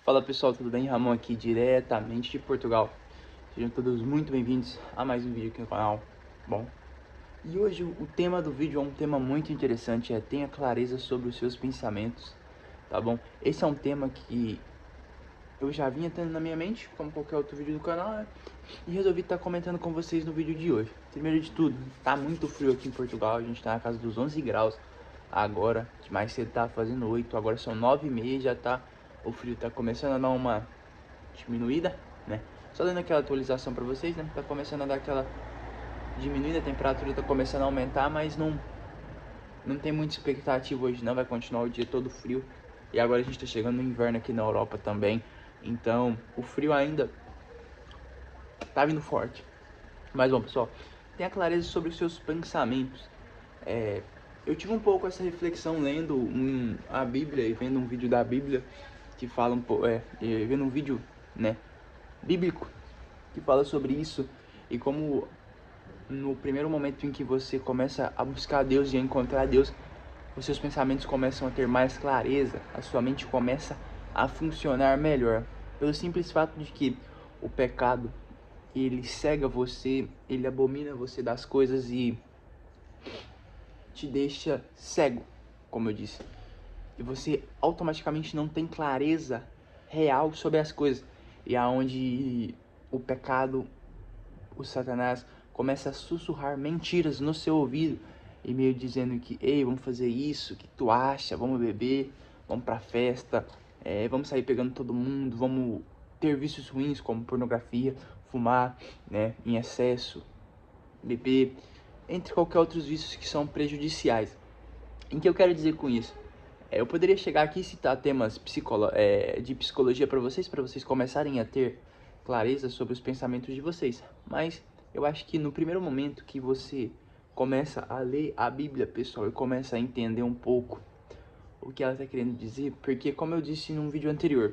Fala pessoal, tudo bem? Ramon aqui diretamente de Portugal. Sejam todos muito bem-vindos a mais um vídeo aqui no canal. Bom, e hoje o tema do vídeo é um tema muito interessante, tenha clareza sobre os seus pensamentos, tá bom? Esse é um tema que eu já vinha tendo na minha mente, como qualquer outro vídeo do canal, né? E resolvi estar comentando com vocês no vídeo de hoje. Primeiro de tudo, tá muito frio aqui em Portugal, a gente tá na casa dos 11 graus agora, de mais cedo tá fazendo 8, agora são 9h30, já tá, o frio tá começando a dar uma diminuída, né? Só dando aquela atualização para vocês, né? Tá começando a dar aquela diminuída, a temperatura tá começando a aumentar, mas não tem muita expectativa hoje não, vai continuar o dia todo frio. E agora a gente tá chegando no inverno aqui na Europa também, então o frio ainda tá vindo forte. Mas bom, pessoal, tenha clareza sobre os seus pensamentos. Eu tive um pouco essa reflexão lendo a Bíblia e vendo um vídeo da Bíblia que fala um pouco, vendo um vídeo, né, bíblico que fala sobre isso e como no primeiro momento em que você começa a buscar Deus e a encontrar Deus, os seus pensamentos começam a ter mais clareza, a sua mente começa a funcionar melhor, pelo simples fato de que o pecado, ele cega você, ele abomina você das coisas e te deixa cego, como eu disse. E você automaticamente não tem clareza real sobre as coisas. E aonde o pecado, o Satanás, começa a sussurrar mentiras no seu ouvido e meio dizendo que, ei, vamos fazer isso, o que tu acha? Vamos beber, vamos pra festa, vamos sair pegando todo mundo, vamos ter vícios ruins como pornografia, fumar, né, em excesso, beber, entre qualquer outros vícios que são prejudiciais. Em que eu quero dizer com isso? Eu poderia chegar aqui e citar temas de psicologia para vocês começarem a ter clareza sobre os pensamentos de vocês. Mas eu acho que no primeiro momento que você começa a ler a Bíblia, pessoal, e começa a entender um pouco o que ela está querendo dizer, porque como eu disse num vídeo anterior,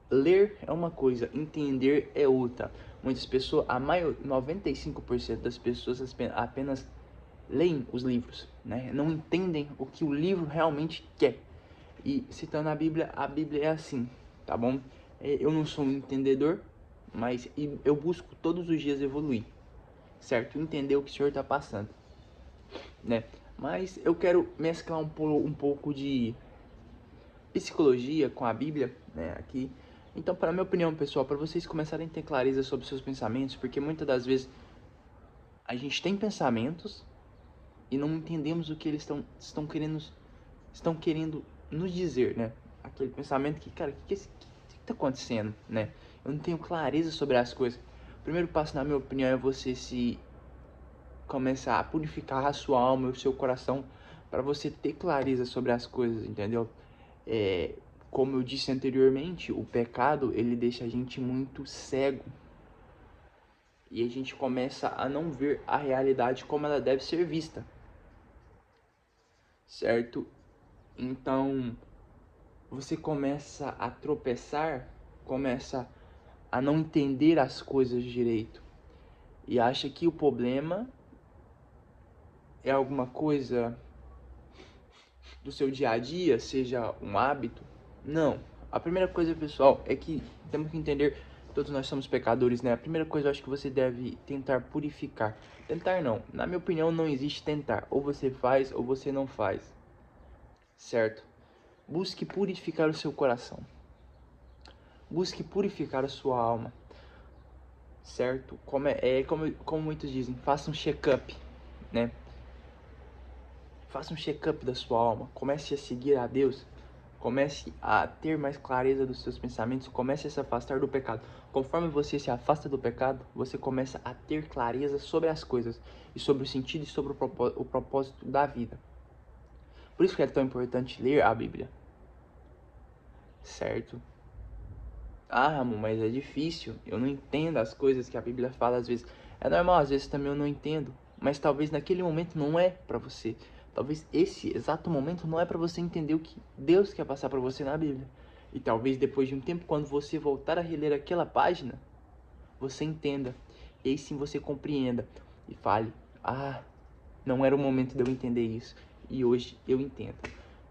ler é uma coisa, entender é outra. Muitas pessoas, 95% das pessoas apenas leem os livros, né? Não entendem o que o livro realmente quer. E citando a Bíblia é assim, tá bom? Eu não sou um entendedor, mas eu busco todos os dias evoluir, certo? Entender o que o Senhor está passando, né? Mas eu quero mesclar um pouco de psicologia com a Bíblia, né? Aqui. Então, para minha opinião, pessoal, para vocês começarem a ter clareza sobre seus pensamentos, porque muitas das vezes a gente tem pensamentos e não entendemos o que eles estão querendo nos dizer, né? Aquele pensamento que, cara, o que tá acontecendo, né? Eu não tenho clareza sobre as coisas. O primeiro passo, na minha opinião, é você se começar a purificar a sua alma e o seu coração para você ter clareza sobre as coisas, entendeu? Como eu disse anteriormente, o pecado, ele deixa a gente muito cego. E a gente começa a não ver a realidade como ela deve ser vista, certo? Então, você começa a tropeçar, começa a não entender as coisas direito e acha que o problema é alguma coisa do seu dia a dia, seja um hábito. Não. A primeira coisa, pessoal, é que temos que entender, todos nós somos pecadores, né? A primeira coisa eu acho que você deve tentar purificar. Tentar não. Na minha opinião, não existe tentar. Ou você faz ou você não faz. Certo? Busque purificar o seu coração. Busque purificar a sua alma, certo? Como muitos dizem, faça um check-up, né? Faça um check-up da sua alma, comece a seguir a Deus, comece a ter mais clareza dos seus pensamentos, comece a se afastar do pecado. Conforme você se afasta do pecado, você começa a ter clareza sobre as coisas, e sobre o sentido e sobre o propósito da vida. Por isso que é tão importante ler a Bíblia, certo? Ah, Ramon, mas é difícil, eu não entendo as coisas que a Bíblia fala às vezes. É normal, às vezes também eu não entendo, mas talvez naquele momento não é pra você. Talvez esse exato momento não é pra você entender o que Deus quer passar pra você na Bíblia. E talvez depois de um tempo, quando você voltar a reler aquela página, você entenda. E aí sim você compreenda e fale, ah, não era o momento de eu entender isso. E hoje eu entendo,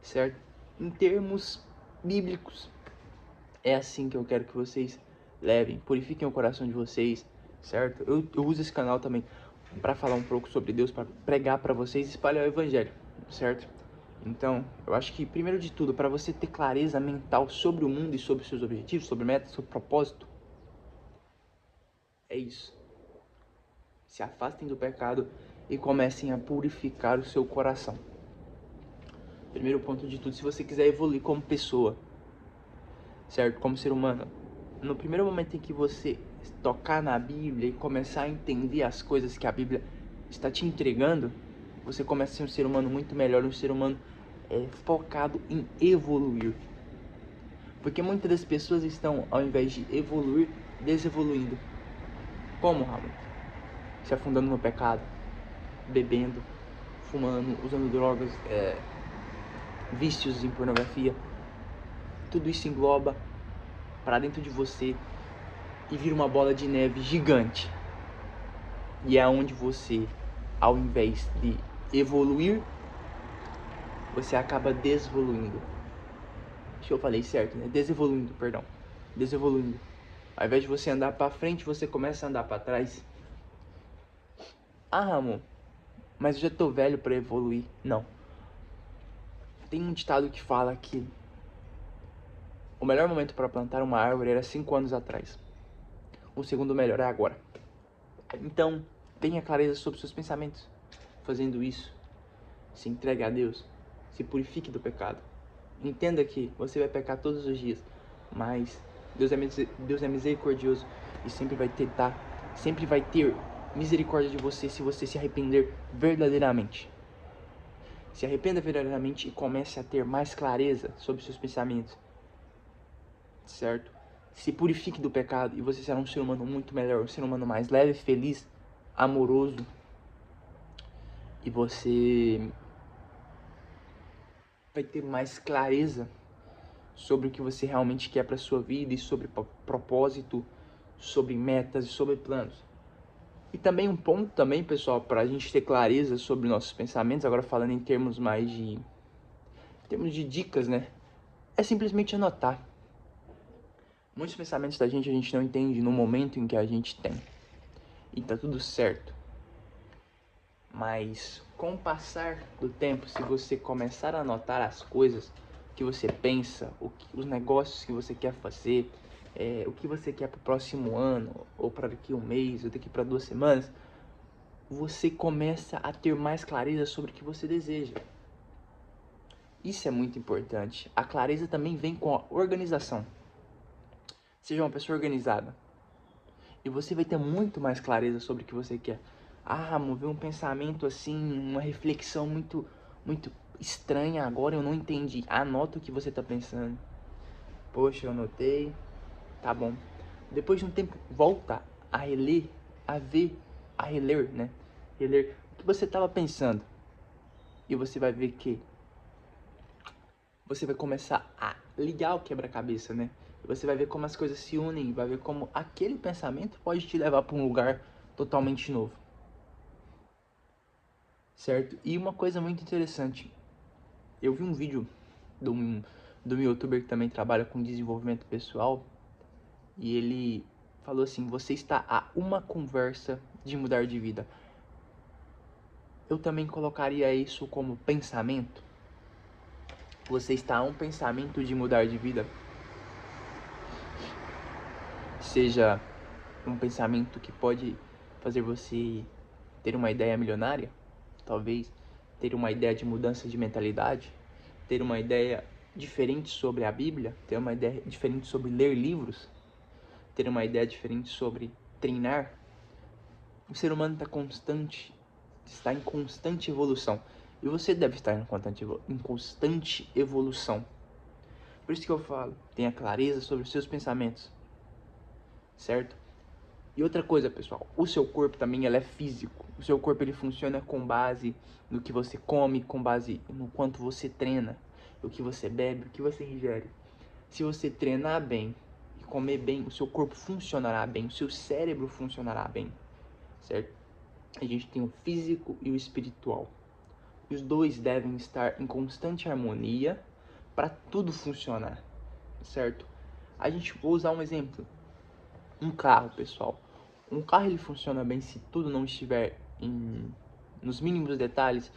certo? Em termos bíblicos, É assim que eu quero que vocês levem, purifiquem o coração de vocês, certo? Eu uso esse canal também para falar um pouco sobre Deus, para pregar para vocês e espalhar o evangelho, certo? Então, eu acho que primeiro de tudo, para você ter clareza mental sobre o mundo e sobre seus objetivos, sobre metas, sobre propósito, é isso. Se afastem do pecado e comecem a purificar o seu coração. Primeiro ponto de tudo, se você quiser evoluir como pessoa, certo? Como ser humano, no primeiro momento em que você tocar na Bíblia e começar a entender as coisas que a Bíblia está te entregando, você começa a ser um ser humano muito melhor, um ser humano focado em evoluir. Porque muitas das pessoas estão, ao invés de evoluir, desevoluindo. Como, Ramon? Se afundando no pecado, bebendo, fumando, usando drogas, vícios em pornografia. Tudo isso engloba para dentro de você e vira uma bola de neve gigante. E é onde você, ao invés de evoluir, você acaba desvoluindo. Acho que eu falei certo, né? Desevoluindo, perdão. Desevoluindo. Ao invés de você andar para frente, você começa a andar para trás. Ah, Ramon, mas eu já tô velho para evoluir. Não. Tem um ditado que fala que o melhor momento para plantar uma árvore era 5 anos atrás. O segundo melhor é agora. Então, tenha clareza sobre seus pensamentos. Fazendo isso, se entregue a Deus. Se purifique do pecado. Entenda que você vai pecar todos os dias, mas Deus é misericordioso e sempre vai ter misericórdia de você se você se arrepender verdadeiramente. Se arrependa verdadeiramente e comece a ter mais clareza sobre seus pensamentos, certo? Se purifique do pecado e você será um ser humano muito melhor, um ser humano mais leve, feliz, amoroso, e você vai ter mais clareza sobre o que você realmente quer para sua vida e sobre propósito, sobre metas e sobre planos. E também um ponto também, pessoal, para a gente ter clareza sobre nossos pensamentos, agora falando em termos de dicas, né? É simplesmente anotar. Muitos pensamentos da gente a gente não entende no momento em que a gente tem. E tá tudo certo. Mas com o passar do tempo, se você começar a anotar as coisas que você pensa, os negócios que você quer fazer, o que você quer para o próximo ano, ou para daqui a um mês, ou daqui para 2 semanas, você começa a ter mais clareza sobre o que você deseja. Isso é muito importante. A clareza também vem com a organização. Seja uma pessoa organizada. E você vai ter muito mais clareza sobre o que você quer. Ah, mover um pensamento assim, uma reflexão muito estranha agora, eu não entendi. Anota o que você tá pensando. Poxa, eu anotei. Tá bom. Depois de um tempo, volta a reler, a reler, né? Reler o que você tava pensando. E você vai ver que você vai começar a ligar o quebra-cabeça, né? E você vai ver como as coisas se unem, vai ver como aquele pensamento pode te levar para um lugar totalmente novo. Certo? E uma coisa muito interessante, eu vi um vídeo de um youtuber que também trabalha com desenvolvimento pessoal e ele falou assim: você está a uma conversa de mudar de vida. Eu também colocaria isso como pensamento. Você está a um pensamento de mudar de vida. Seja um pensamento que pode fazer você ter uma ideia milionária, talvez ter uma ideia de mudança de mentalidade, ter uma ideia diferente sobre a Bíblia, ter uma ideia diferente sobre ler livros, ter uma ideia diferente sobre treinar. O ser humano está em constante evolução. E você deve estar em constante evolução. Por isso que eu falo, tenha clareza sobre os seus pensamentos, certo? E outra coisa, pessoal, o seu corpo também é físico. O seu corpo ele funciona com base no que você come, com base no quanto você treina, o que você bebe, o que você ingere. Se você treinar bem e comer bem, o seu corpo funcionará bem, o seu cérebro funcionará bem, certo? A gente tem o físico e o espiritual. Os dois devem estar em constante harmonia para tudo funcionar, certo? Vou usar um exemplo. Um carro, pessoal. Um carro ele funciona bem se tudo não estiver nos mínimos detalhes,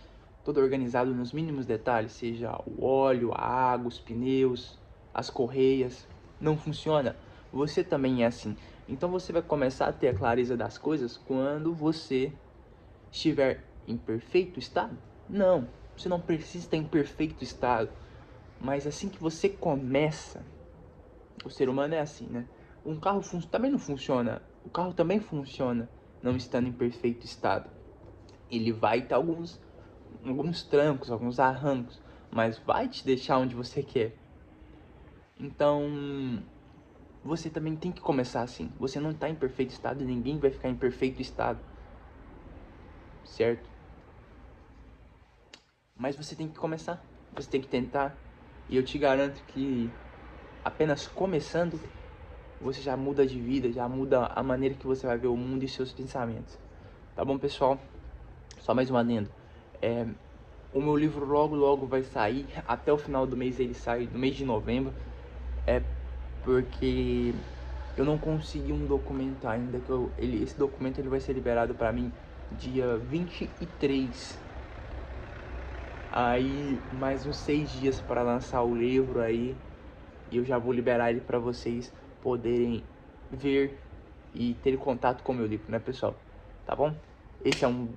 todo organizado nos mínimos detalhes, seja o óleo, a água, os pneus, as correias. Não funciona. Você também é assim. Então você vai começar a ter a clareza das coisas quando você estiver em perfeito estado? Não, você não precisa estar em perfeito estado. Mas assim que você começa, o ser humano é assim, né? Um carro também não funciona. O carro também funciona não estando em perfeito estado. Ele vai ter alguns trancos, alguns arrancos, mas vai te deixar onde você quer. Então, você também tem que começar assim. Você não está em perfeito estado e ninguém vai ficar em perfeito estado, certo? Mas você tem que começar, você tem que tentar. E eu te garanto que apenas começando, você já muda de vida, já muda a maneira que você vai ver o mundo e seus pensamentos. Tá bom, pessoal? Só mais um adendo. O meu livro logo vai sair. Até o final do mês ele sai, no mês de novembro. Porque eu não consegui um documento ainda. Esse documento ele vai ser liberado para mim dia 23. Aí mais uns 6 dias para lançar o livro aí. E eu já vou liberar ele para vocês poderem ver e ter contato com o meu livro, né, pessoal? Tá bom? Esse é um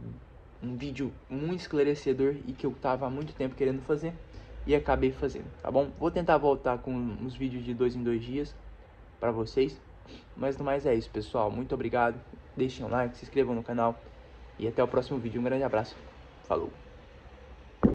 vídeo muito esclarecedor e que eu tava há muito tempo querendo fazer e acabei fazendo, tá bom? Vou tentar voltar com uns vídeos de 2 em 2 dias para vocês, mas no mais é isso, pessoal. Muito obrigado, deixem um like, se inscrevam no canal e até o próximo vídeo. Um grande abraço, falou!